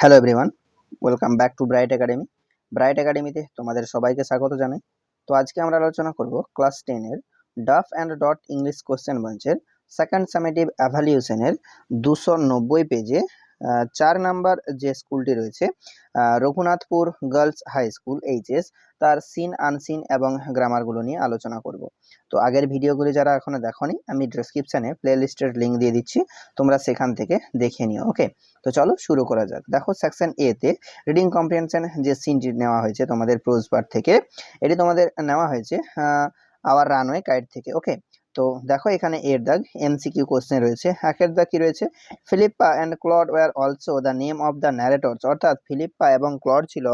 Hello everyone, welcome back to bright academy. Bright একাডেমিতে তোমাদের সবাইকে স্বাগত জানাই। তো আজকে আমরা আলোচনা করব ক্লাস 10 এর Duff and Dutt English question ব্যাংকের সেকেন্ড সামেটিভ এভালিউশনের 290 পেজে 4 নাম্বার যে স্কুলটি রয়েছে Raghunathpur girls high school HS, তার সিন আনসিন এবং গ্রামারগুলো নিয়ে আলোচনা করব। তো আগের ভিডিওগুলি যারা এখনো দেখোনি, আমি ডেসক্রিপশনে প্লেলিস্টের লিঙ্ক দিয়ে দিচ্ছি, তোমরা সেখান থেকে দেখে নিও। ওকে, তো চলো শুরু করা যাক। দেখো সেকশন এ তে রিডিং কম্প্রিহেনশন যে সিনটি নেওয়া হয়েছে তোমাদের প্রোজ পার্ট থেকে, এটি তোমাদের নেওয়া হয়েছে আওয়ার রানওয়ে গাইড থেকে। ওকে, তো দেখো এখানে এর দাগ এমসিকিউ কোশ্চেন রয়েছে। একের দাগ কি রয়েছে, Philippa and Claude were also the name of the narrator's, অর্থাৎ ফিলিপ্পা এবং ক্লড ছিল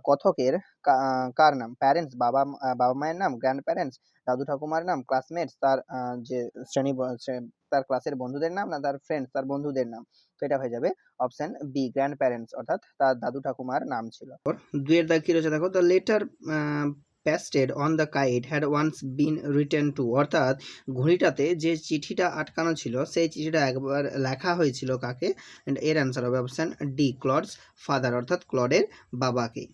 কথকের কার নাম? প্যারেন্টস, বাবা মায়ের নাম, গ্র্যান্ড প্যারেন্টস, দাদু ঠাকুমার নাম, ক্লাসমেটস তার যে তার ক্লাসের বন্ধুদের নাম, না তার ফ্রেন্ডস তার বন্ধুদের নাম। তো এটা হয়ে যাবে অপশন বি, গ্র্যান্ড প্যারেন্টস, অর্থাৎ তার দাদু ঠাকুমার নাম ছিল। দুইয়ের দাগ কি রয়েছে দেখো, the letter pasted on the kite had once been written to, অর্থাৎ ঘড়িটাতে যে চিঠিটা আটকানো ছিল সেই চিঠিটা একবার লেখা হয়েছিল কাকে? এন্ড এর অ্যান্সার হবে অপশন ডি, ক্লডস ফাদার, অর্থাৎ ক্লডের বাবাকে।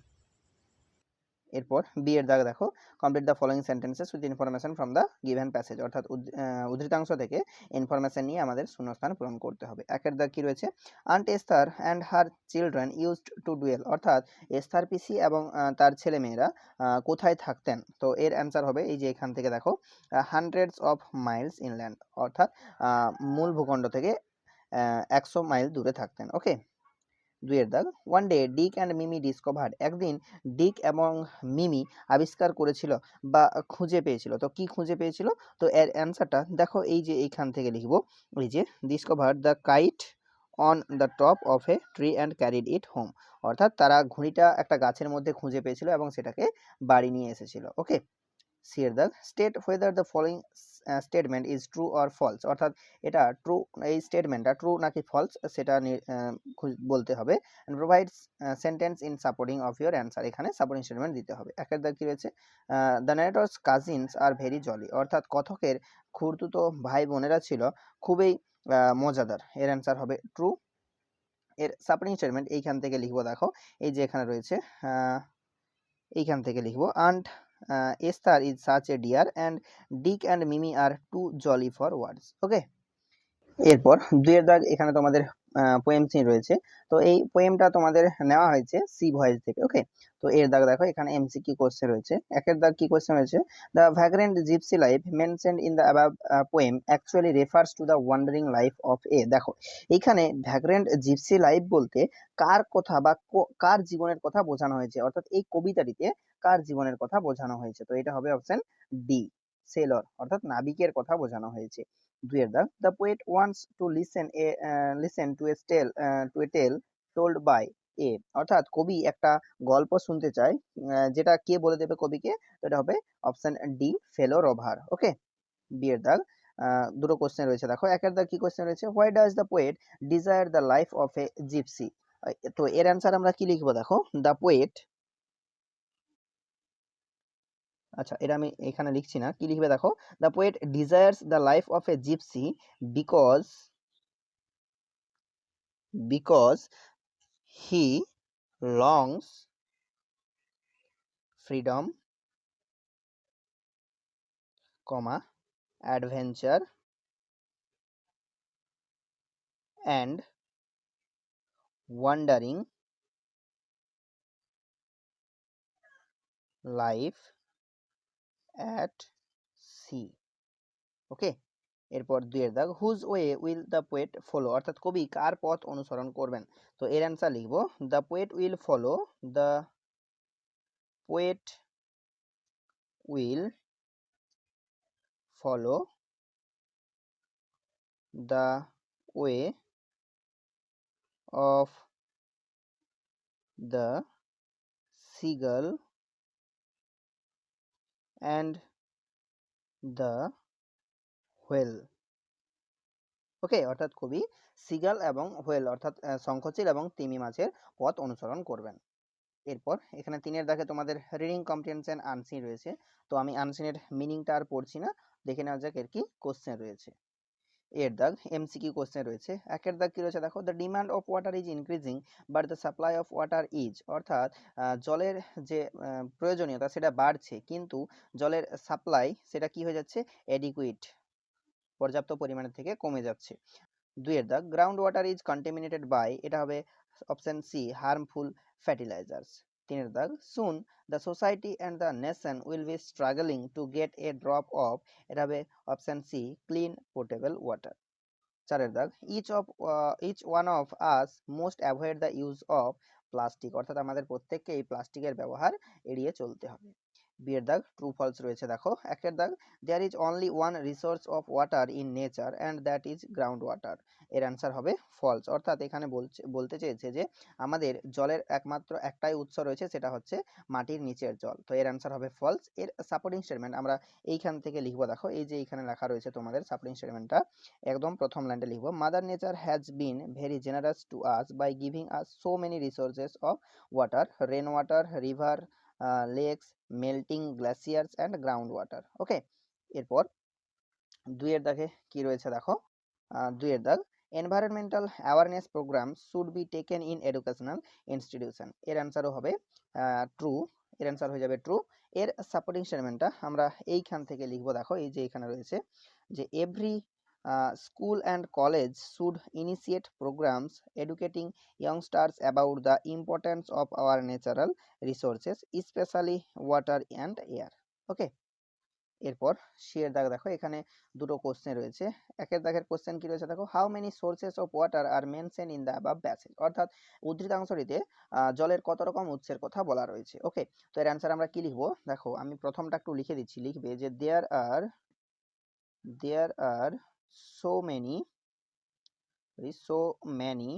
এরপর বি এর দাগ দেখো, complete the following sentences with information from the given passage, অর্থাৎ উদ্ধৃতাংশ থেকে ইনফরমেশন নিয়ে আমাদের শূন্যস্থান পূরণ করতে হবে। একের দাগ কি রয়েছে, aunt Esther and her children used to dwell, অর্থাৎ এস্থার পিসি এবং তার ছেলেমেয়েরা কোথায় থাকতেন? তো এর অ্যান্সার হবে এই যে এখান থেকে দেখো, হান্ড্রেডস অফ মাইলস ইনল্যান্ড, অর্থাৎ মূল ভূখণ্ড থেকে 100 মাইল দূরে থাকতেন। ওকে, দুইয়ের দাগ, one day Dick and Mimi discovered, একদিন ডিক এবং মিমি আবিষ্কার করেছিল বা খুঁজে পেয়েছিল। তো কি খুঁজে পেয়েছিল? তো এর অ্যান্সারটা দেখো এই যে এইখান থেকে লিখবো, এই যে discovered the kite on the top of a tree and carried it home, অর্থাৎ তারা ঘুড়িটা একটা গাছের মধ্যে খুঁজে পেয়েছিল এবং সেটাকে বাড়ি নিয়ে এসেছিল। ওকে, সি এর দাগ, state whether the following statement is true or false, অর্থাৎ এটা ট্রু, এই স্টেটমেন্টটা ট্রু নাকি ফলস সেটা বলতে হবে। And provides sentence in supporting of your answer, এখানে সাপোর্টিং স্টেটমেন্ট দিতে হবে। একের দাগ কি রয়েছে, the narrator's cousins are very jolly, অর্থাৎ কথকের খুড়তুতো ভাই বোনেরা ছিল খুবই মজাদার, এর অ্যান্সার হবে ট্রু। এর সাপোর্টিং স্টেটমেন্ট এইখান থেকে লিখবো, দেখো এই যে এখানে রয়েছে, এইখান থেকে লিখবো, aunt Esther is such a dear and Dick and Mimi are too jolly for words. Okay, এরপর দুইয়ের দাগ, এখানে তোমাদের পোয়েম সিন রয়েছে। তো এই পোয়েমটা তোমাদের নেওয়া হয়েছে সি ভয়েস থেকে। ওকে, তো এর দাগ দেখো এখানে এমসিকিউ কোশ্চেন রয়েছে। একের দাগ কি কোশ্চেন রয়েছে, the vagrant gypsy life mentioned in the above poem actually refers to the wandering life of a, দেখো এইখানে ভ্যাগ্রেন্ট জিপসি লাইফ বলতে কার কথা বা কার জীবনের কথা বোঝানো হয়েছে, অর্থাৎ এই কবিতাটিতে কার জীবনের কথা বোঝানো হয়েছে? তো এটা হবে অপশন ডি, সেলর, অর্থাৎ নাবিকের কথা বোঝানো হয়েছে। দুইয়ের দাগ, the poet wants to listen to a tale told by a, অর্থাৎ কবি একটা গল্প শুনতে চায়, যেটা কে বলে দেবে কবিকে? তো এটা হবে অপশন ডি, ফেলো রোভার। ওকে, বিয়ের দাগ, দুটো কোশ্চেন রয়েছে দেখো। একের দাগ কি কোশ্চেন রয়েছে, why does the poet desire the life of a gypsy, তো এর অ্যান্সার আমরা কি লিখবো দেখো, দ্য পোয়েট, আচ্ছা এটা আমি এখানে লিখছি না, কি লিখবে দেখো, the poet desires the life of a gypsy because because he longs freedom, comma, adventure and wandering life at sea. Okay, এরপর দুইয়ের দাগ, whose way will the poet follow, অর্থাৎ কবি কার পথ অনুসরণ করবেন? তো এর অ্যান্সার লিখবো, the poet will follow, the poet will follow the way of the seagull and the whale. ওকে, অর্থাৎ কবি সিগাল এবং হোয়েল, অর্থাৎ শঙ্খচিল এবং তিমি মাছের পথ অনুসরণ করবেন। এরপর এখানে তিনের দাগে তোমাদের রিডিং কম্প্রিহেনশন আনসিন রয়েছে। তো আমি আনসিনের মিনিংটা আর পড়ছি না, দেখে নেওয়া যাক এর কি কোশ্চেন রয়েছে। এর দাগ এমসিকিউ কোশ্চেন রয়েছে। একের দাগ কি রয়েছে দেখো, the demand of water is increasing but the supply of water is, অর্থাৎ জলের যে প্রয়োজনীয়তা সেটা বাড়ছে, কিন্তু জলের সাপ্লাই সেটা কি হয়ে যাচ্ছে, এডিকুইট, পর্যাপ্ত পরিমাণের থেকে কমে যাচ্ছে। দুইয়ের দাগ ground water is contaminated by, এটা হবে অপশন সি, হার্মফুল ফার্টিলাইজার্স। তিনের দাগ soon the society and the nation will be struggling to get a drop of, এটা হবে option C, clean portable water. চারের দাগ each one of us most avoid the use of plastic, অর্থাৎ আমাদের প্রত্যেককে এই প্লাস্টিকের ব্যবহার এড়িয়ে চলতে হবে। বিয়ের দাগ ট্রু ফলস রয়েছে দেখো। একের দাগ there is only one resource of water in nature and that is ground water, এর অ্যান্সার হবে ফলস, অর্থাৎ এখানে বলতে চেয়েছে যে আমাদের জলের একমাত্র একটাই উৎস রয়েছে, সেটা হচ্ছে মাটির নিচের জল, তো এর অ্যান্সার হবে ফলস। এর সাপোর্টিং স্টেটমেন্ট আমরা এইখান থেকে লিখবো, দেখো এই যে এইখানে লেখা রয়েছে তোমাদের সাপোর্টিং স্টেটমেন্টটা, একদম প্রথম লাইনটা লিখবো, mother nature has been very generous to us by giving us so many resources of water, rain water, river, lakes, melting glaciers and ground water. Okay, এরপর দুইয়ের দাগে কি রয়েছে দেখো, দুইয়ের দাগ environmental awareness programme should be taken in educational institution, এর অ্যান্সারও হবে ট্রু, এর অ্যান্সার হয়ে যাবে ট্রু। এর সাপোর্টিং স্টেটমেন্টটা আমরা এইখান থেকে লিখবো, দেখো এই যে এখানে রয়েছে যে every school and college should initiate programmes educating youngsters about the importance of our natural resources, especially water and air. ওকে, এরপর শের দাগ দেখো, এখানে দুটো কোশ্চেন রয়েছে। একের দাগের কোশ্চেন কি রয়েছে দেখো, how many sources of water are mention in the above passage, অর্থাৎ উদ্ধৃতাংশটিতে জলের কত রকম উৎসের কথা বলা রয়েছে। ওকে, তো এর অ্যান্সার আমরা কি লিখবো দেখো, আমি প্রথমটা একটু লিখে দিচ্ছি, লিখবে যে there are so many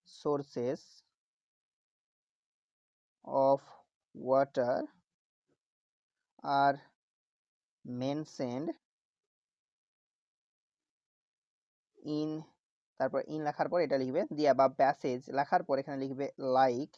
sources of water are mentioned in, তারপর ইন লেখার পর এটা লিখবে দিয়া বা প্যাসেজ লেখার পর এখানে লিখবে লাইক,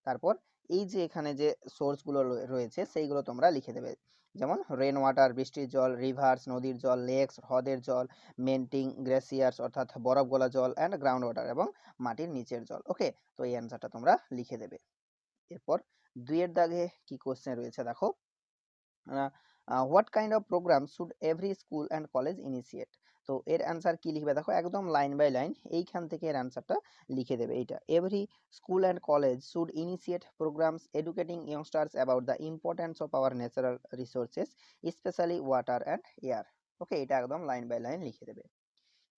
তারপর এই যে এখানে যে সোর্সগুলো রয়েছে সেইগুলো তোমরা লিখে দেবে, যেমন রেন ওয়াটার বৃষ্টির জল, রিভার্স নদীর জল, লেকস হ্রদের জল, মেন্টিং গ্লেসিয়ার্স অর্থাৎ বরফ গলা জল, অ্যান্ড গ্রাউন্ড ওয়াটার এবং মাটির নিচের জল। ওকে, তো এই অ্যান্সারটা তোমরা লিখে দেবে। এরপর দুইয়ের দাগে কি কোশ্চেন রয়েছে দেখো, what kind of program should every school and college initiate, তো এর অ্যান্সার কি লিখবে দেখো, একদম লাইন বাই লাইন এইখান থেকে এর অ্যান্সারটা লিখে দেবে, এইটা every school and college should initiate programmes educating youngsters about the importance of our natural resources specially water and air. Okay, এটা একদম লাইন বাই লাইন লিখে দেবে।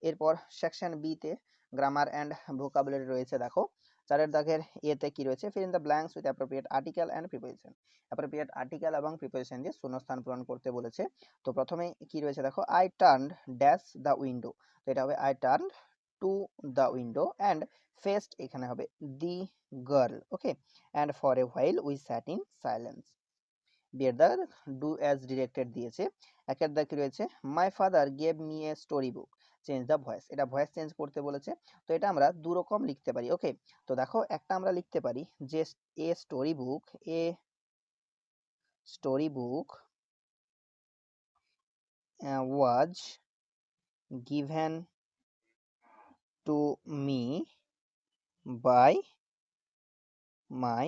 এরপর সেকশন বি তে গ্রামার অ্যান্ড ভোকাবুলারি রয়েছে দেখো। চারের দাগের এতে কি রয়েছে, fill in the blanks with appropriate article and preposition, appropriate article এবং প্রিপোজিশন দিয়ে শূন্যস্থান পূরণ করতে বলেছে। তো প্রথমে কি রয়েছে দেখো, I turned dash the window, তো এটা হবে I turned to the window and faced, এখানে হবে the girl. Okay, and for a while we sat in silence. বিয়ের দাগ ডু অ্যাজ ডিরেক্টেড দিয়েছে। একের দাগ কি রয়েছে, my father gave me a story book, change the voice, এটা ভয়েস চেঞ্জ করতে বলেছে, তো এটা আমরা দু রকম লিখতে পারি। ওকে, তো দেখো একটা আমরা লিখতে পারি যে a story book was given to me by my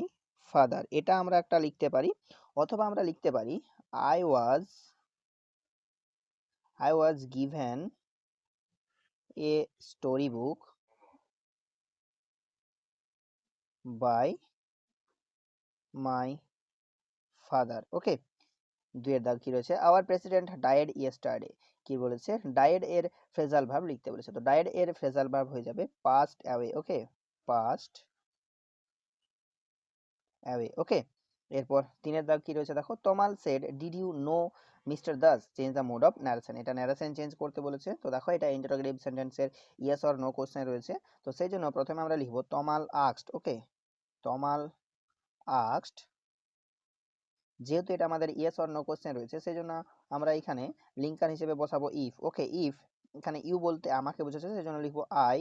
father, এটা আমরা একটা লিখতে পারি, অথবা আমরা লিখতে পারি I was given a story book by my father. Okay, দুইয়ের দাগ কি রয়েছে, আওয়ার প্রেসিডেন্ট ডায়েড ইয়েস্টারডে, কি বলেছে, ডায়েড এর ফ্রেজাল ভার্ব লিখতে বলেছে, তো ডায়েড এর ফ্রেজাল ভার্ব হয়ে যাবে passed away. Okay, passed away. Okay, এরপর তিনের দাগ কি রয়েছে দেখো, Tamal said did you know mister Das, change the mode of narration, এটা ন্যারেশন চেঞ্জ করতে বলেছে, তো দেখো এটা ইন্টারোগেটিভ সেন্টেন্সের ইয়েস অর নো কোশ্চেন রয়েছে, তো সেই জন্য প্রথমে আমরা লিখবো তমাল আস্কড। ওকে, তমাল আস্কড, যেহেতু এটা আমাদের ইয়েস অর নো কোশ্চেন রয়েছে সেই জন্য আমরা এখানে লিঙ্কার হিসেবে বসাবো ইফ। ওকে, ইফ, এখানে ইউ বলতে আমাকে বোঝাচ্ছে সেই জন্য লিখবো আই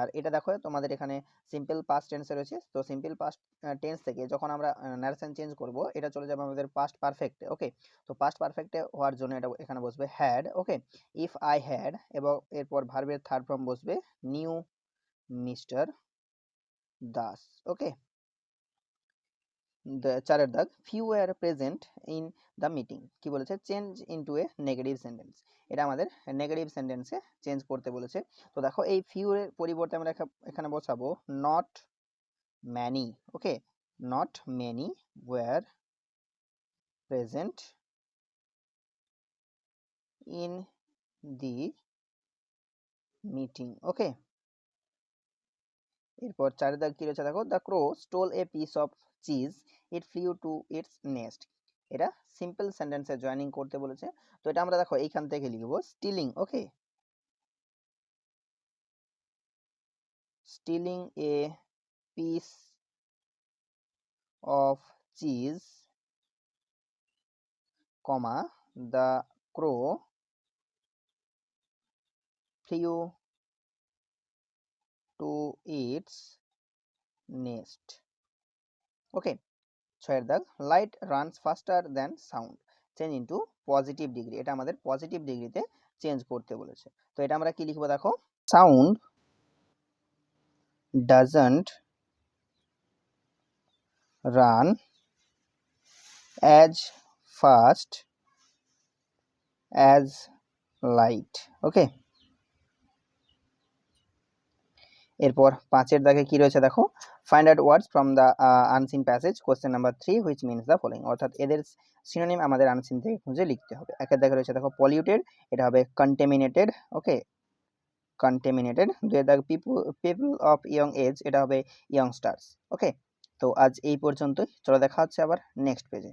আর এটা দেখো তোমাদের এখানে সিম্পল পাস্ট টেন্সে রয়েছে। তো সিম্পল পাস্ট টেন্স থেকে যখন আমরা নারেশন চেঞ্জ করব, এটা চলে যাবে আমাদের পাস্ট পারফেক্টে। ওকে, তো পাস্ট পারফেক্টে হওয়ার জন্য এটা এখানে বসবে had. Okay, if I had, এবং এরপর ভার্বের থার্ড ফর্ম বসবে নিউ মিস্টার দাস। ওকে, চারের দাগ, few war present in the meeting, কি বলেছে, change into a negative sentence. এটা আমাদের নেগেটিভ সেন্টেন্সে চেঞ্জ করতে বলেছে। তো দেখো এই ফিউ এর পরিবর্তে আমরা এখানে বসাবো not many. Okay, not many were present in the meeting. Okay, এরপর চারের দাগ কি রয়েছে দেখো, the crow stole a piece of cheese, it flew to its nest. এটা সিম্পল সেন্টেন্সে জয়েনিং করতে বলেছে। তো এটা আমরা দেখো এইখান থেকে লিখবো stealing. Okay, stealing a piece of cheese, comma, the crow flew to its nest. Okay, ছয়ের দাগ, light runs faster than sound, change into positive degree. এটা আমাদের পজিটিভ ডিগ্রিতে চেঞ্জ করতে বলেছে। তো এটা আমরা কি লিখবো দেখো, sound doesn't run as fast as light. Okay, এরপর পাঁচের দাগে কি রয়েছে দেখো, find out words from the unseen passage question number 3 which means the following, অর্থাৎ এদের সিনোনিম আমাদের আনসিন থেকে খুঁজে লিখতে হবে। একের দাগে রয়েছে দেখো পলিউটেড, এটা হবে কন্টামিনেটেড। ওকে, কন্টামিনেটেড। দুয়ের দাগ পিপল অফ ইয়ং এজ, এটা হবে ইয়ংস্টার্স। ওকে, তো আজ এই পর্যন্তই, চলো দেখা হচ্ছে আবার নেক্সট পেজে।